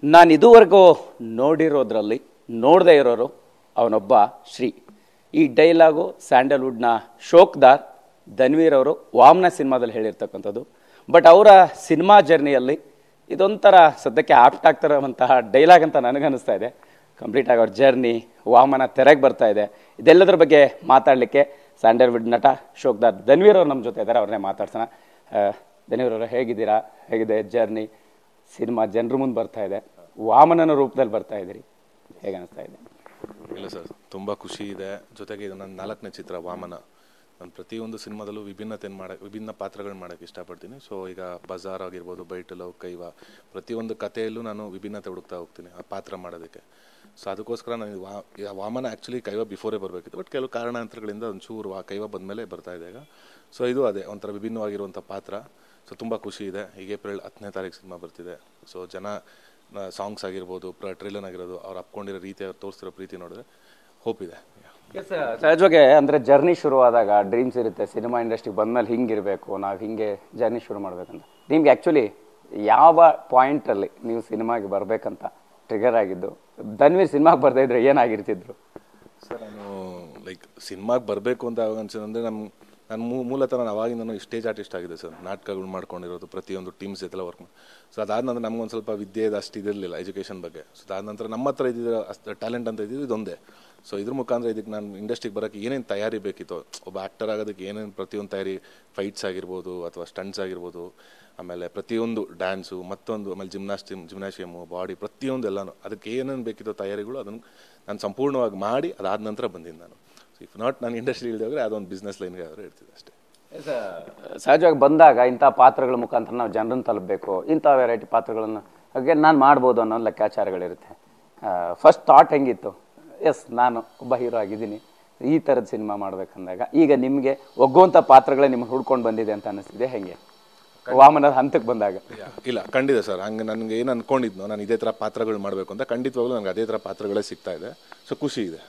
ನಾನು ಇದುವರೆಗೂ ನೋಡಿರೋದ್ರಲ್ಲಿ ನೋಡದೇ ಇರೋರು ಅವನೊಬ್ಬ ಶ್ರೀ. ಈ ಡೈಲಾಗು ಸ್ಯಾಂಡಲ್ವುಡ್ನ ಶೋಕ್ದಾರ್ ಧನ್ವೀರ್ ಅವರು ವಾಮನ ಸಿನಿಮಾದಲ್ಲಿ ಹೇಳಿರ್ತಕ್ಕಂಥದ್ದು. ಬಟ್ ಅವರ ಸಿನಿಮಾ ಜರ್ನಿಯಲ್ಲಿ ಇದೊಂಥರ ಸದ್ಯಕ್ಕೆ ಆಪ್ಟ್ ಆಗ್ತಿರೋವಂತಹ ಡೈಲಾಗ್ ಅಂತ ನನಗನ್ನಿಸ್ತಾ ಇದೆ. ಕಂಪ್ಲೀಟಾಗಿ ಅವ್ರ ಜರ್ನಿ ವಾಮನ ತೆರೆಗೆ ಬರ್ತಾ ಇದೆ. ಇದೆಲ್ಲದ್ರ ಬಗ್ಗೆ ಮಾತಾಡಲಿಕ್ಕೆ ಸ್ಯಾಂಡಲ್ವುಡ್ ನಟ ಶೋಕ್ದಾರ್ ಧನ್ವೀರ್ ಅವರು ನಮ್ಮ ಜೊತೆ ಇದ್ದಾರೆ. ಅವ್ರನ್ನೇ ಮಾತಾಡ್ಸೋಣ. ಧನ್ವೀರ್ ಅವರು ಹೇಗಿದ್ದೀರಾ? ಹೇಗಿದೆ ಜರ್ನಿ? ಸಿನಿಮಾ ಜನರ ಮುಂದೆ ಬರ್ತಾ ಇದೆ, ವಾಮನನ ರೂಪದಲ್ಲಿ ಬರ್ತಾ ಇದ್ದೀರಿ, ಹೇಗೆ ಅನಿಸ್ತಾ ಇದೆ? ಇಲ್ಲ ಸರ್, ತುಂಬ ಖುಷಿ ಇದೆ. ಜೊತೆಗೆ ಇದು ನನ್ನ 4ನೇ ಚಿತ್ರ ವಾಮನ. ನಾನು ಪ್ರತಿಯೊಂದು ಸಿನಿಮಾದಲ್ಲೂ ವಿಭಿನ್ನ ಪಾತ್ರಗಳನ್ನ ಮಾಡೋಕ್ಕೆ ಇಷ್ಟಪಡ್ತೀನಿ. ಸೊ ಈಗ ಬಜಾರ್ ಆಗಿರ್ಬೋದು, ಬೈಟ್ ಲವ್, ಕೈವಾ, ಪ್ರತಿಯೊಂದು ಕಥೆಯಲ್ಲೂ ನಾನು ವಿಭಿನ್ನತೆ ಹುಡುಕ್ತಾ ಹೋಗ್ತೀನಿ ಆ ಪಾತ್ರ ಮಾಡೋದಕ್ಕೆ. ಸೊ ಅದಕ್ಕೋಸ್ಕರ ನಾನು ವಾಮನ ಆ್ಯಕ್ಚುಲಿ ಕೈವಾ ಬಿಫೋರೇ ಬರಬೇಕಿತ್ತು, ಬಟ್ ಕೆಲವು ಕಾರಣಾಂತರಗಳಿಂದ ಒಂಚೂರು ಕೈವಾ ಬಂದಮೇಲೆ ಬರ್ತಾ ಇದೆ ಈಗ. ಸೊ ಇದು ಅದೇ ಒಂಥರ ವಿಭಿನ್ನವಾಗಿರುವಂಥ ಪಾತ್ರ. ಸೊ ತುಂಬ ಖುಷಿ ಇದೆ. ಈಗ ಏಪ್ರಿಲ್ 10ನೇ ತಾರೀಕು ಸಿನಿಮಾ ಬರ್ತಿದೆ. ಸೊ ಜನ ಸಾಂಗ್ಸ್ ಆಗಿರ್ಬೋದು, ಟ್ರೈಲರ್ ಆಗಿರೋದು, ಅವ್ರು ಅಪ್ಕೊಂಡಿರೋ ರೀತಿ, ಅವ್ರು ತೋರಿಸ್ತಿರೋ ಪ್ರೀತಿ ನೋಡಿದ್ರೆ ಹೋಪ್ ಇದೆ. ಸಹಜವಾಗಿ ಅಂದರೆ ಜರ್ನಿ ಶುರುವಾದಾಗ ಡ್ರೀಮ್ಸ್ ಇರುತ್ತೆ, ಸಿನಿಮಾ ಇಂಡಸ್ಟ್ರಿಗೆ ಬಂದಮೇಲೆ ಹಿಂಗಿರಬೇಕು, ನಾವು ಹಿಂಗೆ ಜರ್ನಿ ಶುರು ಮಾಡಬೇಕಂತ. ನಿಮ್ಗೆ ಆ್ಯಕ್ಚುಲಿ ಯಾವ ಪಾಯಿಂಟಲ್ಲಿ ನೀವು ಸಿನಿಮಾಗೆ ಬರಬೇಕಂತ ಟ್ರಿಗರ್ ಆಗಿದ್ದು? ಧನ್ವೀರ್ ಸಿನಿಮಾಗೆ ಬರ್ದೇ ಇದ್ರೆ ಏನಾಗಿರ್ತಿದ್ರು ಸರ್? ನಾನು ಲೈಕ್ ಸಿನಿಮಾಗೆ ಬರಬೇಕು ಅಂತ ಅವಾಗ ಅನ್ಸಿದ್ರೆ ನಾನು ಮೂಲತಃ ನಾನು ಅವಾಗಿಂದ ಸ್ಟೇಜ್ ಆರ್ಟಿಸ್ಟ್ ಆಗಿದೆ ಸರ್. ನಾಟಕಗಳು ಮಾಡ್ಕೊಂಡಿರೋದು, ಪ್ರತಿಯೊಂದು ಟೀಮ್ಸ್ ಜೊತೆಲ್ಲ ವರ್ಕ್ ಮಾಡಿ. ಸೊ ಅದಾದ ನಂತರ ನಮ್ಗೊಂದು ಸ್ವಲ್ಪ ವಿದ್ಯೆ ಅಷ್ಟು ಇದಿರಲಿಲ್ಲ ಎಜುಕೇಷನ್ ಬಗ್ಗೆ. ಸೊ ಅದಾದ ನಂತರ ನಮ್ಮ ಹತ್ರ ಇದ್ದಿದ್ದು ಅಷ್ಟು ಟ್ಯಾಲೆಂಟ್ ಅಂತ ಇದ್ದಿದ್ದು ಇದೊಂದೇ. ಸೊ ಇದ್ರ ಮುಖಾಂತರ ಇದಕ್ಕೆ ನಾನು ಇಂಡಸ್ಟ್ರಿಗೆ ಬರೋಕ್ಕೆ ಏನೇನು ತಯಾರಿ ಬೇಕಿತ್ತು, ಒಬ್ಬ ಆ್ಯಕ್ಟರ್ ಆಗೋದಕ್ಕೆ ಏನೇನು ಪ್ರತಿಯೊಂದು ತಯಾರಿ, ಫೈಟ್ಸ್ ಆಗಿರ್ಬೋದು ಅಥವಾ ಸ್ಟಂಟ್ಸ್ ಆಗಿರ್ಬೋದು, ಆಮೇಲೆ ಪ್ರತಿಯೊಂದು ಡ್ಯಾನ್ಸು, ಮತ್ತೊಂದು ಆಮೇಲೆ ಜಿಮ್ನಾಶಿಯಮು, ಬಾಡಿ, ಪ್ರತಿಯೊಂದು ಎಲ್ಲನೂ ಅದಕ್ಕೆ ಏನೇನು ಬೇಕಿತ್ತೋ ತಯಾರಿಗಳು ಅದನ್ನು ನಾನು ಸಂಪೂರ್ಣವಾಗಿ ಮಾಡಿ ಅದಾದ ನಂತರ ಬಂದಿದ್ದು ನಾನು. ಸೊ ಇಫ್ ನಾಟ್ ನಾನು ಇಂಡಸ್ಟ್ರಿ ಇಳಿದೋದ್ರೆ ಅದೊಂದು ಬಿಸ್ನೆಸ್ ಲೈನ್ಗೆ ಆದರೂ ಇರ್ತಿದೆ ಅಷ್ಟೇ. ಸಹಜವಾಗಿ ಬಂದಾಗ ಇಂಥ ಪಾತ್ರಗಳ ಮುಖಾಂತರ ನಾವು ಜನರನ್ನು ತಲುಪಬೇಕು, ಇಂಥ ವೆರೈಟಿ ಪಾತ್ರಗಳನ್ನು ಹಾಗೆ ನಾನು ಮಾಡ್ಬೋದು ಅನ್ನೋ ಲೆಕ್ಕಾಚಾರಗಳಿರುತ್ತೆ. ಫಸ್ಟ್ ಥಾಟ್ ಹೆಂಗಿತ್ತು? ಎಸ್, ನಾನು ಒಬ್ಬ ಹೀರೋ ಆಗಿದ್ದೀನಿ, ಈ ಥರದ ಸಿನಿಮಾ ಮಾಡ್ಬೇಕಂದಾಗ ಈಗ ನಿಮಗೆ ಒಗ್ಗುವಂಥ ಪಾತ್ರಗಳೇ ನಿಮ್ಗೆ ಹುಡ್ಕೊಂಡು ಬಂದಿದೆ ಅಂತ ಅನ್ನಿಸ್ತಿದೆ ಹೆಂಗೆ ವಾಮನದ ಹಂತಕ್ಕೆ ಬಂದಾಗ? ಇಲ್ಲ, ಖಂಡಿತ ಸರ್. ಹಂಗೆ ನನಗೆ ಏನು ಅನ್ಕೊಂಡಿದ್ನೋ ನಾನು ಇದೇ ಥರ ಪಾತ್ರಗಳು ಮಾಡಬೇಕು ಅಂತ, ಖಂಡಿತವಾಗ್ಲೂ ನನಗೆ ಅದೇ ಥರ ಪಾತ್ರಗಳೇ ಸಿಗ್ತಾ ಇದೆ. ಸೊ ಖುಷಿ ಇದೆ.